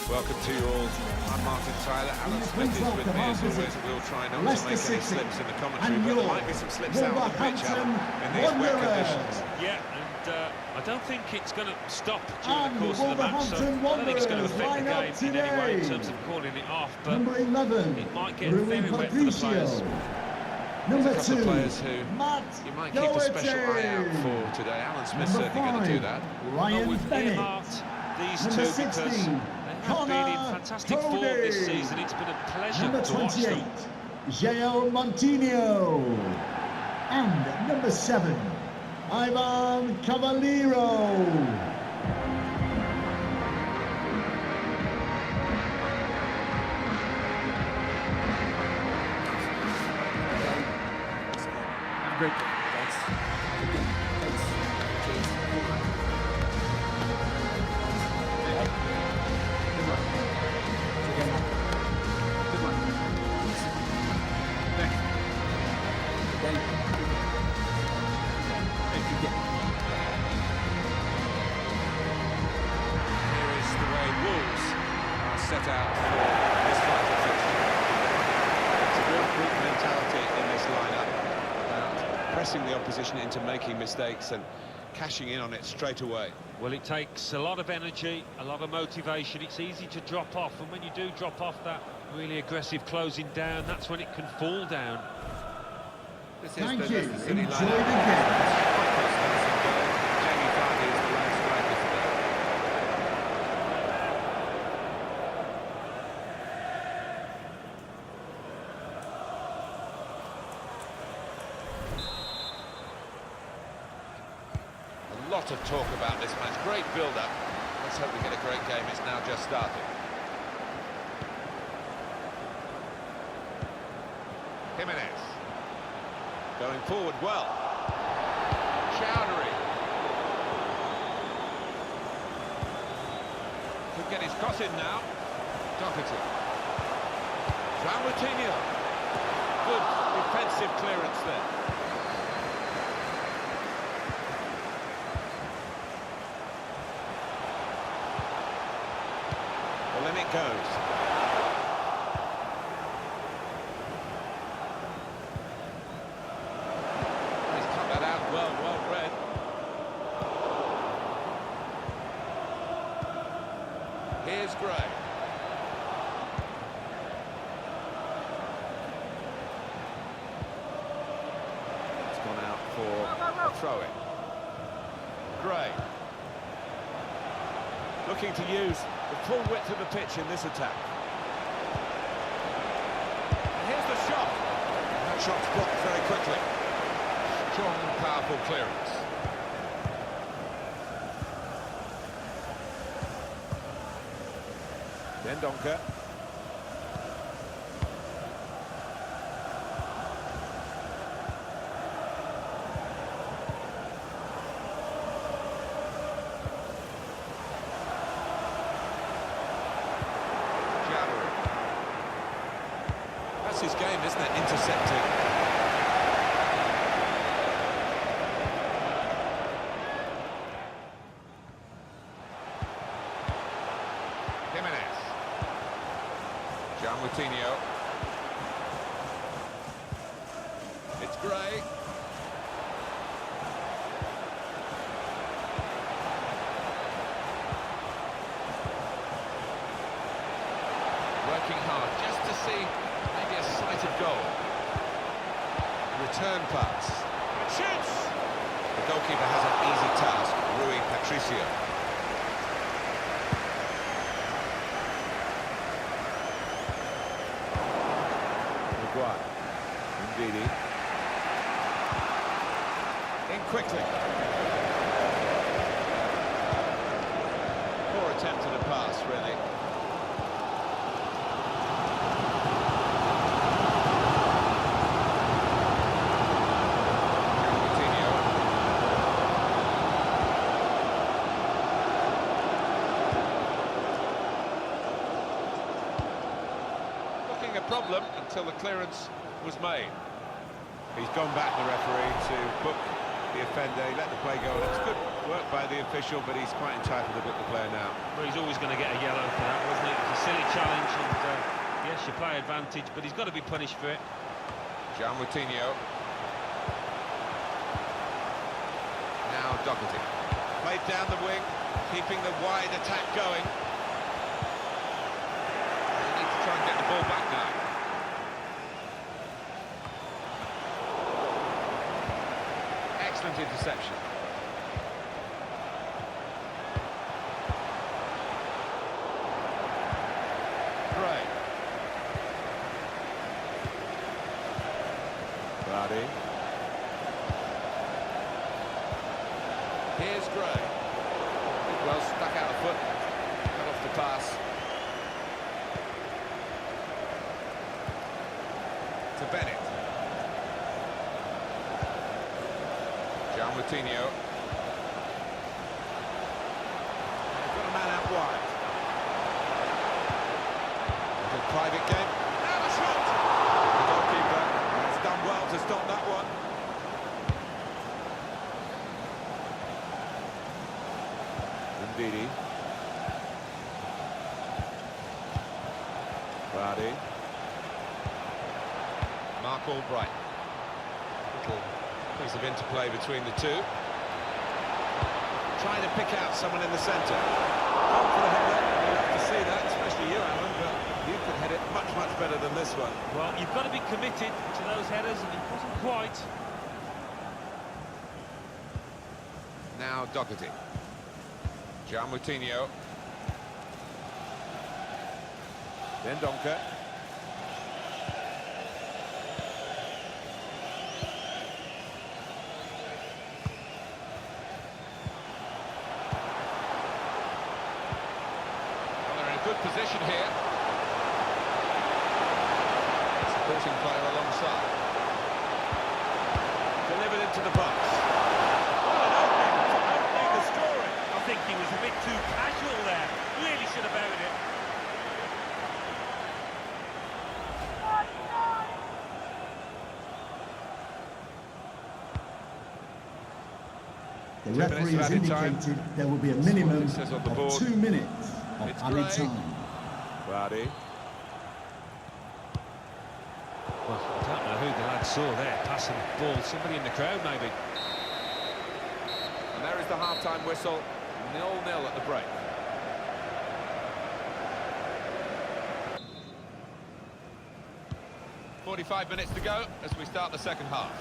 Welcome to you all. I'm Martin Tyler. Alan Smith is with me as always. We'll try not to make any slips in the commentary, but there might be some slips out on the pitch, Alan, in these wet conditions. Yeah, and I don't think it's going to stop during the course of the match, so I don't think it's going to affect the game in any way in terms of calling it off, but it might get very wet for the players. There's a couple of players who you might keep a special eye out for today. Alan Smith's certainly going to do that. We've earmarked these two because they have been in fantastic form this season. It's been a pleasure to watch them. João Moutinho. And number 7, Ivan Cavaleiro. Great. Thanks. Thanks. Cheers. Good one. Good one. Thanks. Thank you. Thank you. Here is the way Wolves are set out for this final fixture. It's a real group mentality in this lineup. Pressing the opposition into making mistakes and cashing in on it straight away. Well, it takes a lot of energy, a lot of motivation. It's easy to drop off, and when you do drop off that really aggressive closing down, that's when it can fall down. This is Thank the you. Leicester City Enjoy lineup. the game. Jamie Vardy is the lone striker today. A lot of talk about this match. Great build-up. Let's hope we get a great game. It's now just started. Jimenez. Going forward well. Chowdhury. Could get his cross in now. Doherty. João Moutinho. Good defensive clearance there. Well, in it goes. He's cut that out well read. Here's Gray. It's gone out for a throw-in. Gray. Looking to use the full width of the pitch in this attack. And here's the shot. That shot's blocked very quickly. Strong, powerful clearance. Dendoncker. That's his game, isn't it? Intercepting. Jimenez. João Moutinho. It's Gray. Working hard just to see maybe a sighted goal. Return pass. Shoots! The goalkeeper has an easy task. Rui Patricio. Maguire. Ndidi. In quickly. Poor attempt at a pass, really. A problem until the clearance was made. He's gone back, the referee, to book the offender. He let the play go. That's good work by the official, but he's quite entitled to book the player now. Well, he's always going to get a yellow for that, wasn't it? It was a silly challenge, and yes, you play advantage, but he's got to be punished for it. João Moutinho. Now Doherty. Played down the wing, keeping the wide attack going. They need to try and get the ball back now. Excellent interception. Gray. Vardy. Here's Gray. Well, stuck out the foot. Cut off the pass. To Bennett. João Moutinho. They've got a man out wide. A good private game. Now the shot! The goalkeeper has done well to stop that one. Ndidi. Vardy. Mark Albright. Little piece of interplay between the two. Trying to pick out someone in the centre. Gone for the header. You'll have to see that, especially you, Alan, but you could head it much, much better than this one. Well, you've got to be committed to those headers, and he wasn't quite. Now Doherty. João Moutinho. Dendoncker. Well, they're in a good position here. Supporting player alongside. Delivered into the box. I think he was a bit too casual there. Really should have buried it. The referee has indicated there will be a minimum of 2 minutes of added time. Vardy. Well, I don't know who the lad saw there, passing the ball. Somebody in the crowd, maybe. And there is the half-time whistle. 0-0 at the break. "45 minutes to go as we start the second half.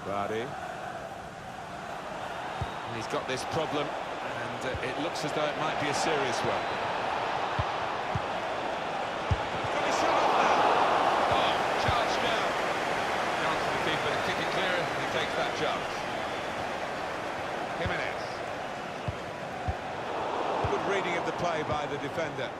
Vardy. And he's got this problem, and it looks as though it might be a serious one. Got his shot off now. Oh, charged down. Chance for the keeper to kick it clear, and he takes that chance. Jimenez. Good reading of the play by the defender.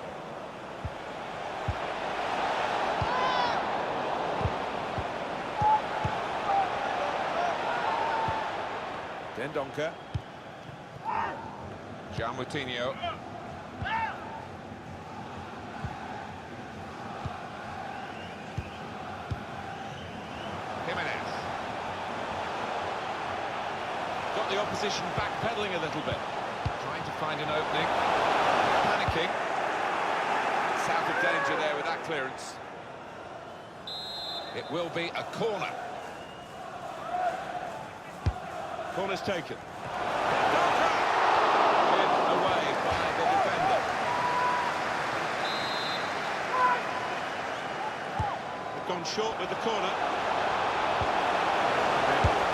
Dendoncker. João Moutinho. Jimenez. Got the opposition backpedaling a little bit. Trying to find an opening. Panicking. It's out of danger there with that clearance. It will be a corner. Corner's taken. Cleared away by the defender. They've gone short with the corner.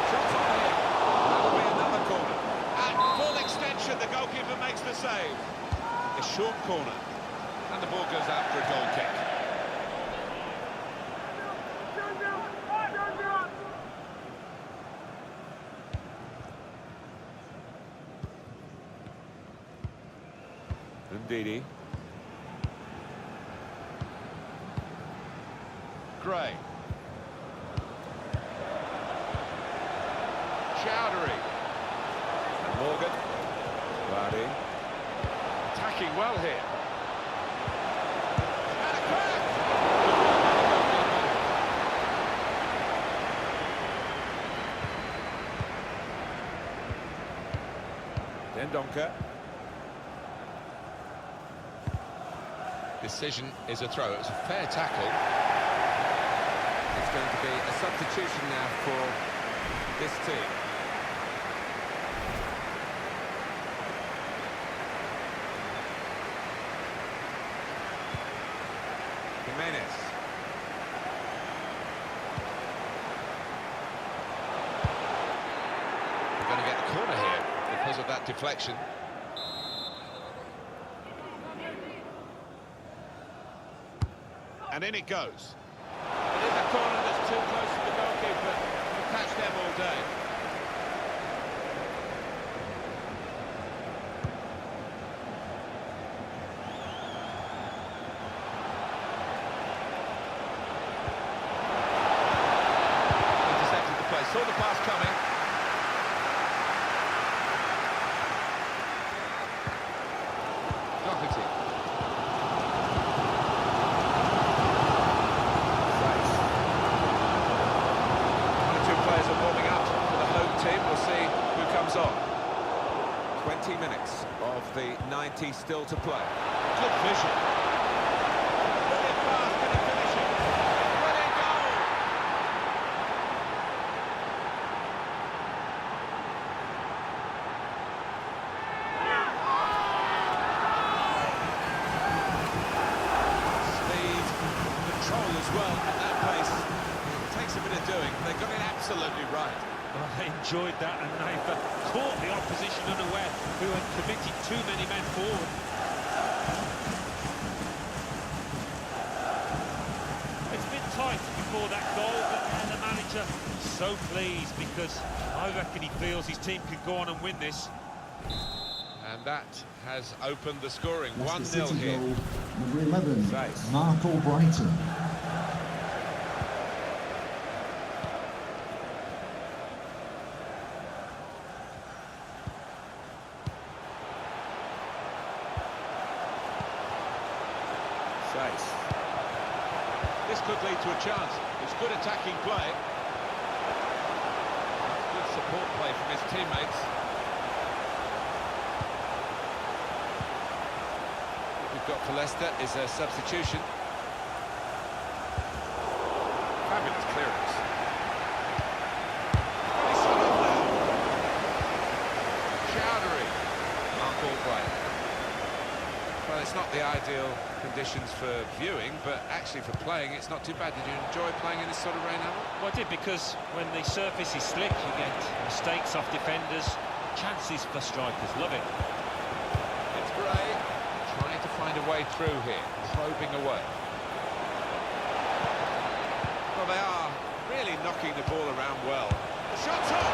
Shots on here. That'll be another corner. At full extension, the goalkeeper makes the save. A short corner. And the ball goes out for a goal kick. Ndidi. Gray. Chowdhury. And Morgan. Vardy. Attacking well here. And a crack! Dendoncker. Decision is a throw. It's a fair tackle. It's going to be a substitution now for this team. Jimenez. We're going to get the corner here because of that deflection. And in it goes. It is a corner that's too close to the goalkeeper to catch them all day. Intercepted the play, saw the pass coming. Doherty. Warming up for the home team. We'll see who comes on. 20 minutes of the 90 still to play. Good vision. Brilliant pass, can he finish it? Brilliant goal! Speed, control as well at that pace. Takes a bit of doing. They got it absolutely right. Well, they enjoyed that, and they've caught the opposition unaware, who had committed too many men forward. It's been tight before that goal, but now the manager so pleased because I reckon he feels his team can go on and win this. And that has opened the scoring. Leicester 1-0 City here. goal, number 11, Safe. Mark Albrighton. This could lead to a chance. It's good attacking play. Good support play from his teammates. What we've got for Leicester is a substitution. Fabulous clearance. He's got it now. Chowdhury. Mark Albright. Well, it's not the ideal conditions for viewing, but actually for playing, it's not too bad. Did you enjoy playing in this sort of rain, Alan? Well, I did, because when the surface is slick, you get mistakes off defenders, chances for strikers. Love it. It's Gray, trying to find a way through here, probing away. Well, they are really knocking the ball around well. The shot's on!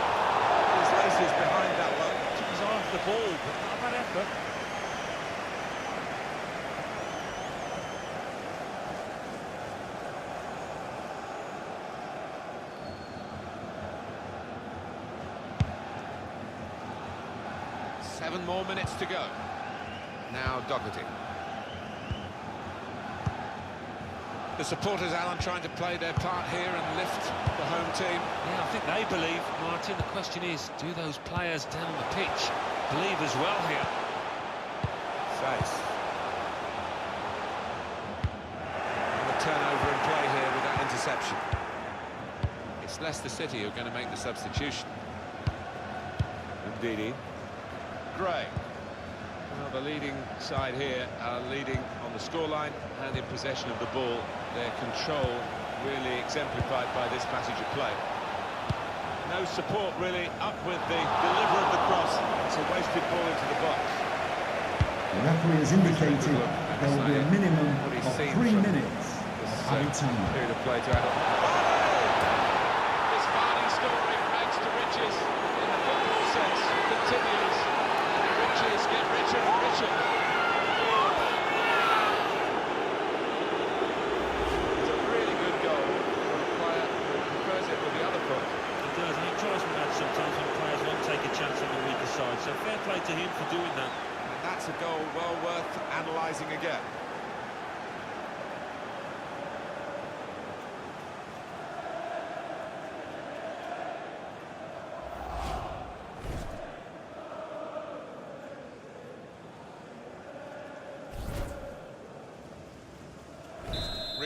His laces behind that one. Took his eye off the ball, but not a bad effort. Seven more minutes to go. Now Doherty. The supporters, Alan, trying to play their part here and lift the home team. Yeah, I think they believe, Martin. The question is, do those players down the pitch believe as well here? Face. And a turnover in play here with that interception. It's Leicester City who are going to make the substitution. Ndidi. Gray. Well, the leading side here are leading on the scoreline and in possession of the ball. Their control really exemplified by this passage of play. No support really up with the deliver of the cross. It's a wasted ball into the box. The referee has indicated there will be a minimum of 3 minutes of added time. Period of play to add on. This Vardy story rags to riches in the football sense continues. Riches get richer and richer. It's a really good goal from a player who prefers it with the other foot. He does, and it drives me mad sometimes when players won't take a chance on the weaker side. So fair play to him for doing that. And that's a goal well worth analysing again.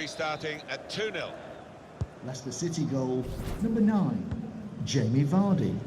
Restarting at 2-0. Leicester City goal, number 9, Jamie Vardy.